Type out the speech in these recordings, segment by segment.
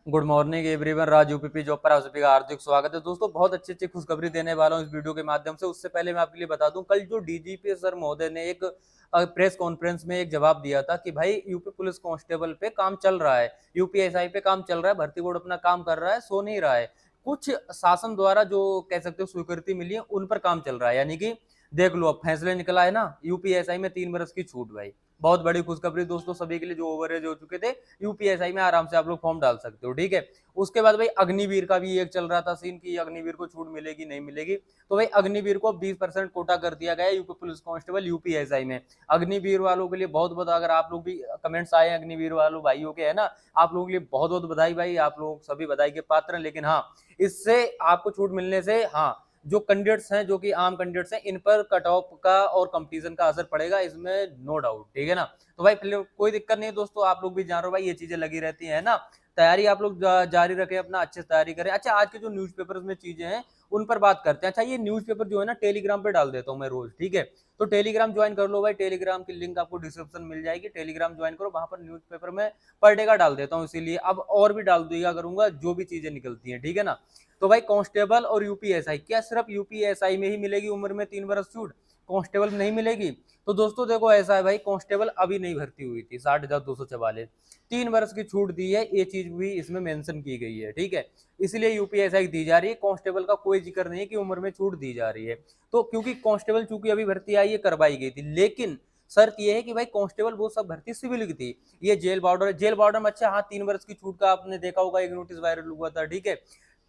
Good morning everyone. Raj UPP job पर आप सभी का हार्दिक स्वागत है। दोस्तों बहुत अच्छी अच्छी खुशखबरी देने वाला हूं इस वीडियो के माध्यम से। उससे पहले मैं आपके लिए बता दूं, कल जो डीजीपी सर महोदय ने एक प्रेस कॉन्फ्रेंस में एक जवाब दिया था कि भाई यूपी पुलिस कांस्टेबल पे काम चल रहा है, यूपीएसआई पे काम चल रहा है, भर्ती बोर्ड अपना काम कर रहा है, सो नहीं रहा है। कुछ शासन द्वारा जो कह सकते हो स्वीकृति मिली है उन पर काम चल रहा है, यानी कि देख लो अब फैसले निकला है ना, यूपीएसआई में 3 बरस की छूट भाई। बहुत बड़ी खुशखबरी दोस्तों सभी के लिए जो ओवरेज हो चुके थे, यूपीएसआई में आराम से आप लोग फॉर्म डाल सकते हो। ठीक है, उसके बाद भाई अग्निवीर का भी एक चल रहा था सीन कि अग्निवीर को छूट मिलेगी नहीं मिलेगी। तो भाई अग्निवीर को 20% कोटा कर दिया गया यूपी पुलिस कांस्टेबल यूपीएसआई में। अग्निवीर वालों के लिए बहुत बहुत, अगर आप लोग भी कमेंट्स आए अग्निवीर वालों भाइयों के, है ना, आप लोगों के लिए बहुत बहुत बधाई भाई, आप लोग सभी बधाई के पात्र हैं। लेकिन हाँ, इससे आपको छूट मिलने से हाँ, जो कैंडिडेट्स हैं, जो कि आम कैंडिडेट्स हैं, इन पर कट ऑफ का और कंपटीशन का असर पड़ेगा, इसमें नो डाउट। ठीक है ना, तो भाई कोई दिक्कत नहीं है दोस्तों, आप लोग भी जान रहे हो भाई ये चीजें लगी रहती है ना। तैयारी आप लोग जारी रखें, अपना अच्छे से तैयारी करें। अच्छा, आज के जो न्यूज़पेपर्स में चीजें हैं उन पर बात करते हैं। अच्छा, ये न्यूज़पेपर जो है ना टेलीग्राम पे डाल देता हूँ मैं रोज। ठीक है, तो टेलीग्राम ज्वाइन कर लो भाई, टेलीग्राम की लिंक आपको डिस्क्रिप्शन मिल जाएगी, टेलीग्राम ज्वाइन करो, वहां पर न्यूज़पेपर में पर डे का डाल देता हूँ, इसीलिए अब और भी डाल दिया करूंगा जो भी चीजें निकलती हैं। ठीक है ना, तो भाई कांस्टेबल और यूपीएसआई, क्या सिर्फ यूपीएसआई में ही मिलेगी उम्र में 3 बरस छूट, कांस्टेबल में नहीं मिलेगी? तो दोस्तों देखो ऐसा है भाई, कांस्टेबल अभी नहीं भर्ती हुई थी 60,244, 3 बरस की छूट दी है, ये चीज भी इसमें मेंशन की गई है। ठीक है, इसलिए यूपीएसआई दी जा रही है, कांस्टेबल का कोई जिक्र नहीं है कि उम्र में छूट दी जा रही है। तो क्योंकि कांस्टेबल चूंकि अभी भर्ती आई है, करवाई गई थी, लेकिन शर्त यह है कि भाई कांस्टेबल वो सब भर्ती सिविल की थी, ये जेल बॉर्डर, जेल बॉर्डर में अच्छा हाँ 3 बरस की छूट का आपने देखा होगा, एक नोटिस वायरल हुआ था। ठीक है,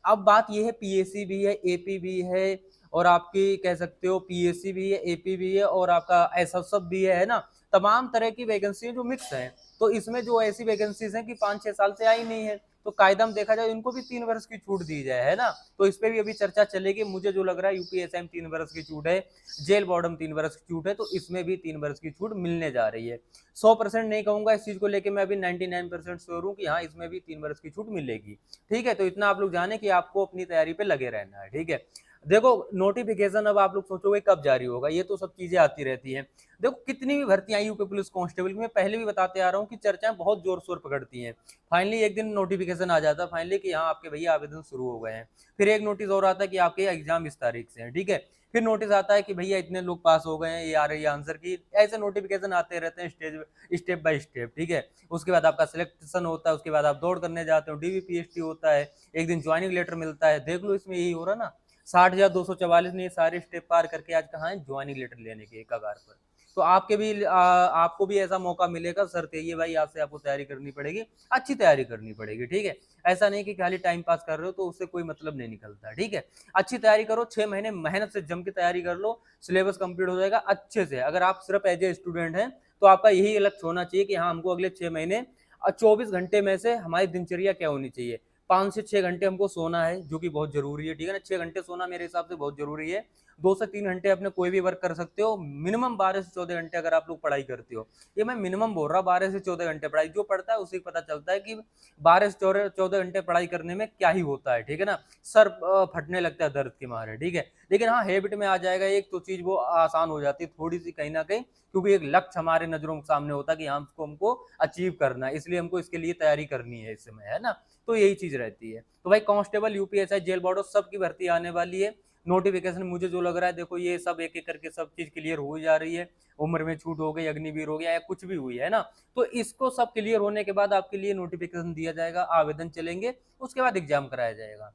अब बात यह है पीएससी भी है, एपी भी है, और आपकी कह सकते हो पीएससी भी है, एपी भी है, और आपका एसएसएफ भी है ना, तमाम तरह की वैकेंसी जो मिक्स है। तो इसमें जो ऐसी वैकेंसीज हैं कि 5-6 साल से आई नहीं है, तो कायदा में देखा जाए इनको भी 3 बरस की छूट दी जाए, है ना। तो इस पे भी अभी चर्चा चलेगी। मुझे जो लग रहा है यूपीएससी में 3 बरस की छूट है, जेल बॉर्डर में 3 बरस की छूट है, तो इसमें भी 3 बरस की छूट मिलने जा रही है। 100% नहीं कहूंगा इस चीज को लेकर, मैं अभी 99% श्योर हूँ कि हाँ इसमें भी 3 बरस की छूट मिलेगी। ठीक है, तो इतना आप लोग जाने कि आपको अपनी तैयारी पे लगे रहना है। ठीक है, देखो नोटिफिकेशन अब आप लोग सोचोगे कब जारी होगा, ये तो सब चीजें आती रहती हैं। देखो कितनी भी भर्तियां यूपी पुलिस कांस्टेबल की, मैं पहले भी बताते आ रहा हूँ कि चर्चाएं बहुत जोर शोर पकड़ती हैं। फाइनली एक दिन नोटिफिकेशन आ जाता है फाइनली कि हाँ आपके भैया आवेदन शुरू हो गए हैं। फिर एक नोटिस और आता है कि आपके एग्जाम इस तारीख से है। ठीक है, फिर नोटिस आता है कि भैया इतने लोग पास हो गए हैं, ये आ रही है आंसर की। ऐसे नोटिफिकेशन आते रहते हैं स्टेप बाय स्टेप। ठीक है, उसके बाद आपका सिलेक्शन होता है, उसके बाद आप दौड़ करने जाते हो, डीवीपीएसटी होता है, एक दिन ज्वाइनिंग लेटर मिलता है। देख लो इसमें यही हो रहा ना, 60,244 ने सारे स्टेप पार करके आज कहाँ है, ज्वाइनिंग लेटर लेने के कगार पर। तो आपके भी आपको भी ऐसा मौका मिलेगा, शर्त यही है भाई आज से आपको तैयारी करनी पड़ेगी, अच्छी तैयारी करनी पड़ेगी। ठीक है, ऐसा नहीं कि खाली टाइम पास कर रहे हो, तो उससे कोई मतलब नहीं निकलता। ठीक है, अच्छी तैयारी करो, 6 महीने मेहनत से जम के तैयारी कर लो, सिलेबस कंप्लीट हो जाएगा अच्छे से। अगर आप सिर्फ एज ए स्टूडेंट हैं तो आपका यही लक्ष्य होना चाहिए कि हाँ हमको अगले 6 महीने 24 घंटे में से हमारी दिनचर्या क्या होनी चाहिए, 5 से 6 घंटे हमको सोना है जो कि बहुत जरूरी है। ठीक है ना, 6 घंटे सोना मेरे हिसाब से बहुत जरूरी है। 2 से 3 घंटे अपने कोई भी वर्क कर सकते हो, मिनिमम 12 से 14 घंटे अगर आप लोग पढ़ाई करते हो, ये मैं मिनिमम बोल रहा, 12 से 14 घंटे पढ़ाई। जो पढ़ता है उसे पता चलता है कि 12 से 14 घंटे पढ़ाई करने में क्या ही होता है। ठीक है ना, सर फटने लगता है दर्द के मारे। ठीक है, लेकिन हाँ हैबिट में आ जाएगा एक तो चीज, वो आसान हो जाती है थोड़ी सी कहीं ना कहीं, क्योंकि एक लक्ष्य हमारे नजरों के सामने होता है कि हमको अचीव करना है, इसलिए हमको इसके लिए तैयारी करनी है इस समय, है ना। तो यही चीज रहती है। तो भाई कांस्टेबल, यूपीएसआई, जेल बॉर्डर सब की भर्ती आने वाली है। नोटिफिकेशन मुझे जो लग रहा है, देखो ये सब एक एक करके सब चीज क्लियर हो जा रही है। उम्र में छूट हो गई, अग्निवीर हो गया, या कुछ भी हुई है ना, तो इसको सब क्लियर होने के बाद आपके लिए नोटिफिकेशन दिया जाएगा, आवेदन चलेंगे, उसके बाद एग्जाम कराया जाएगा।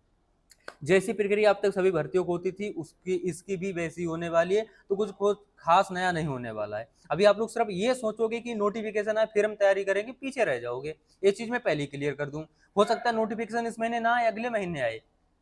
जैसी प्रक्रिया अब तक सभी भर्तियों को होती थी, उसकी इसकी भी वैसी होने वाली है। तो कुछ खास नया नहीं होने वाला है। अभी आप लोग सिर्फ ये सोचोगे कि नोटिफिकेशन आए फिर हम तैयारी करेंगे, पीछे रह जाओगे। ये चीज मैं पहले क्लियर कर दूं, हो सकता है नोटिफिकेशन इस महीने ना आए, अगले महीने आए,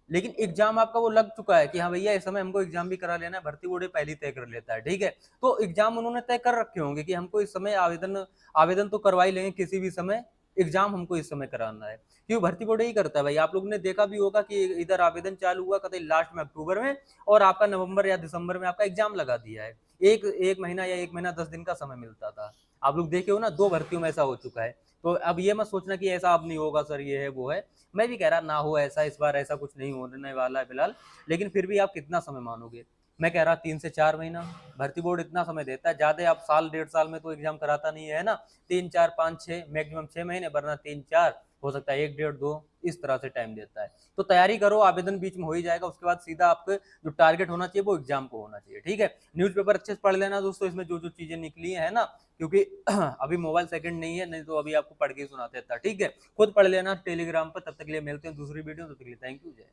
लेकिन एग्जाम आपका वो लग चुका है कि हाँ भैया इस समय हमको एग्जाम भी करा लेना है, भर्ती बोर्ड पहले तय कर लेता है। ठीक है, तो एग्जाम उन्होंने तय कर रखे होंगे कि हमको इस समय आवेदन आवेदन तो करवा ही लेंगे किसी भी समय, एग्जाम हमको इस समय कराना है। क्यों, भर्ती बोर्ड यही करता है भाई। आप लोगों ने देखा भी होगा कि इधर आवेदन चालू हुआ कभी लास्ट में अक्टूबर में, और आपका नवंबर या दिसंबर में आपका एग्जाम लगा दिया है। एक एक महीना या 1 महीना 10 दिन का समय मिलता था। आप लोग देखे हो ना, 2 भर्तियों में ऐसा हो चुका है। तो अब ये मत सोचना कि ऐसा अब नहीं होगा सर, ये है वो है, मैं भी कह रहा ना हो ऐसा, इस बार ऐसा कुछ नहीं होने वाला है फिलहाल। लेकिन फिर भी आप कितना समय मानोगे, मैं कह रहा 3 से 4 महीना, भर्ती बोर्ड इतना समय देता है। ज्यादा आप साल 1.5 साल में तो एग्जाम कराता नहीं है ना, 3, 4, 5, 6, मैक्सिमम 6 महीने, वरना 3, 4, हो सकता है 1 डेढ़ 2, इस तरह से टाइम देता है। तो तैयारी करो, आवेदन बीच में हो ही जाएगा, उसके बाद सीधा आपको जो टारगेट होना चाहिए वो एग्जाम को होना चाहिए। ठीक है, न्यूज़पेपर अच्छे से पढ़ लेना दोस्तों, इसमें जो जो चीजें निकली है ना, क्योंकि अभी मोबाइल सेकंड नहीं है, नहीं तो अभी आपको पढ़ के सुनाते था। ठीक है, खुद पढ़ लेना टेलीग्राम पर। तब तक के लिए मिलते हैं दूसरी वीडियो, तब तक के लिए थैंक यू, जय।